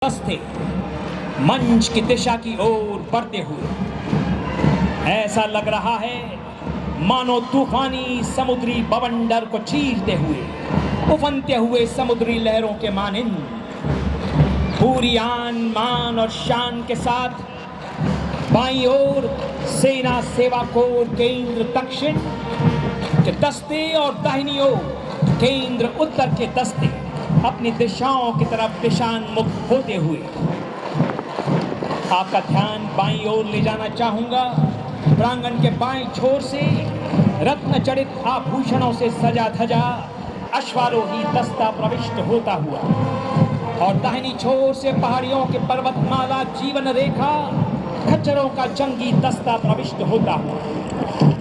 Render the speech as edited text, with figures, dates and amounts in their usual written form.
दस्ते मंच की दिशा की ओर बढ़ते हुए ऐसा लग रहा है मानो तूफानी समुद्री बवंडर को चीरते हुए उफनते हुए समुद्री लहरों के मानिंद पूरी आन मान और शान के साथ बाईं ओर सेना सेवा कोर केंद्र दक्षिण के दस्ते और दाहिनी ओर केंद्र उत्तर के दस्ते अपनी दिशाओं की तरफ दिशान्मुख होते हुए आपका ध्यान बाईं ओर ले जाना चाहूंगा। प्रांगण के बाईं छोर से रत्न जड़ित आभूषणों से सजा धजा अश्वारोही दस्ता प्रविष्ट होता हुआ और दाहिनी छोर से पहाड़ियों के पर्वतमाला जीवन रेखा खच्चरों का जंगी दस्ता प्रविष्ट होता हुआ